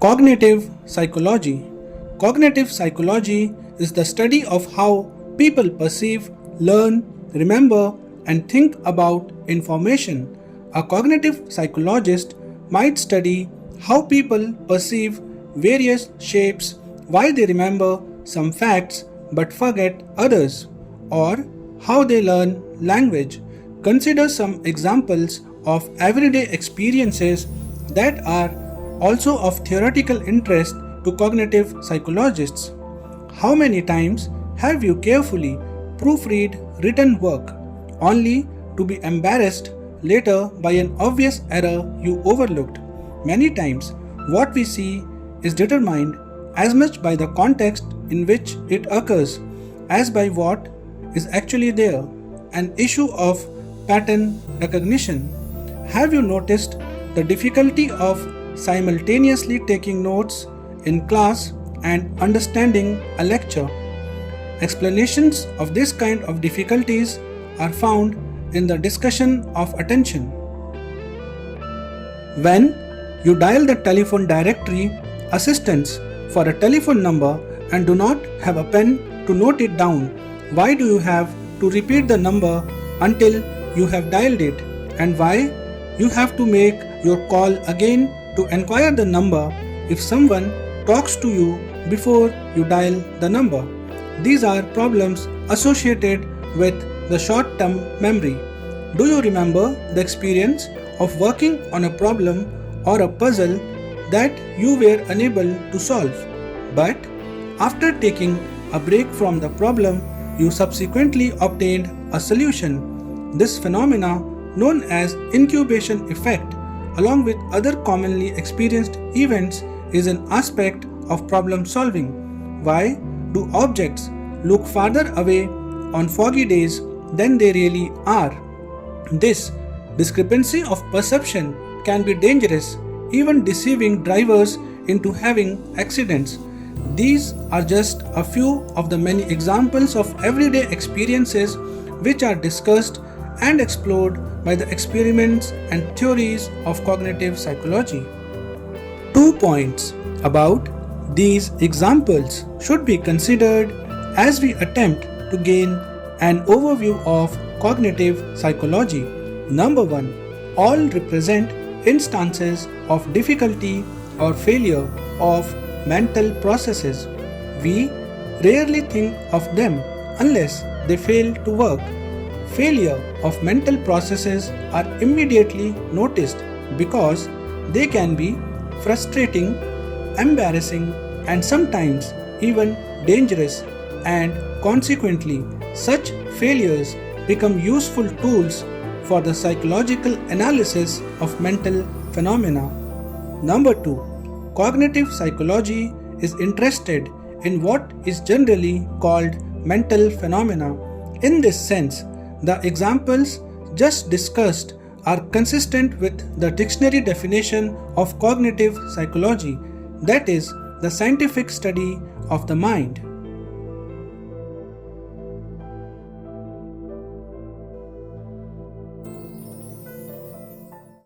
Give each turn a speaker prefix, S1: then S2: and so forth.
S1: Cognitive psychology. Cognitive psychology is the study of how people perceive, learn, remember, and think about information. A cognitive psychologist might study how people perceive various shapes, why they remember some facts but forget others, or how they learn language. Consider some examples of everyday experiences that are also of theoretical interest to cognitive psychologists. How many times have you carefully proofread written work only to be embarrassed later by an obvious error you overlooked? Many times, what we see is determined as much by the context in which it occurs as by what is actually there, an issue of pattern recognition. Have you noticed the difficulty of simultaneously taking notes in class and understanding a lecture? Explanations of this kind of difficulties are found in the discussion of attention. When you dial the telephone directory assistance for a telephone number and do not have a pen to note it down, why do you have to repeat the number until you have dialed it, and why you have to make your call again to enquire the number if someone talks to you before you dial the number? These are problems associated with the short-term memory. Do you remember the experience of working on a problem or a puzzle that you were unable to solve, but after taking a break from the problem, you subsequently obtained a solution? This phenomena, known as incubation effect, along with other commonly experienced events, is an aspect of problem solving. Why do objects look farther away on foggy days than they really are? This discrepancy of perception can be dangerous, even deceiving drivers into having accidents. These are just a few of the many examples of everyday experiences which are discussed and explored by the experiments and theories of cognitive psychology. 2 points about these examples should be considered as we attempt to gain an overview of cognitive psychology. Number 1. All represent instances of difficulty or failure of mental processes. We rarely think of them unless they fail to work. Failure of mental processes are immediately noticed because they can be frustrating, embarrassing, and sometimes even dangerous, and consequently, such failures become useful tools for the psychological analysis of mental phenomena. Number 2. Cognitive psychology is interested in what is generally called mental phenomena. In this sense, the examples just discussed are consistent with the dictionary definition of cognitive psychology, that is, the scientific study of the mind.